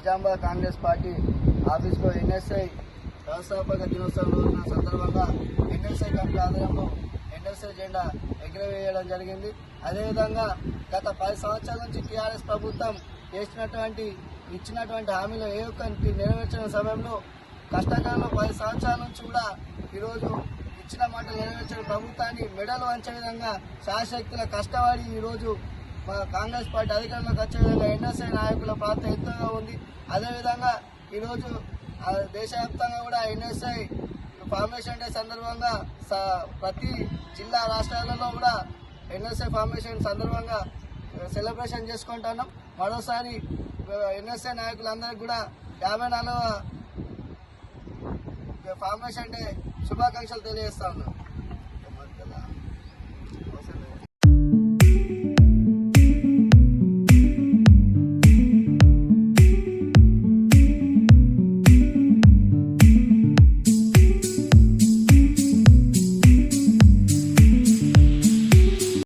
Nizamabad Congress party ఆఫీస్లో NSI వ్యవస్థాపక దినోత్సవం రోజున సందర్భంగా ఎన్ఎస్ఐ కమిటీ ఆధ్వర్యంలో ఎన్ఎస్ఐ జెండా ఎగురవేయడం జరిగింది. అదేవిధంగా గత 10 సంవత్సరాల నుంచి టీఆర్ఎస్ ప్రభుత్వం ఇచ్చినటువంటి హామీలు ఏ ఒక్కటి నెరవేర్చిన సమయంలో కష్టకాలంలో 10 సంవత్సరాల నుంచి కూడా ఈరోజు ఇచ్చిన మాట నెరవేర్చిన ప్రభుత్వాన్ని మెడలు వంచే విధంగా శాశక్తుల కష్టపడి ఈరోజు మా కాంగ్రెస్ పార్టీ అధికారంలోకి వచ్చే విధంగా ఎన్ఎస్ఐ నాయకుల పాత్ర ఎంతగా ఉంది. అదేవిధంగా ఈరోజు దేశవ్యాప్తంగా కూడా ఎన్ఎస్ఐ ఫార్మేషన్ డే సందర్భంగా ప్రతి జిల్లా రాష్ట్రాలలో కూడా ఎన్ఎస్ఐ ఫార్మేషన్ సందర్భంగా సెలబ్రేషన్ చేసుకుంటున్నాం. మరోసారి ఎన్ఎస్ఐ నాయకులందరికీ కూడా 54వ ఫార్మేషన్ డే శుభాకాంక్షలు తెలియజేస్తా ఉన్నాం.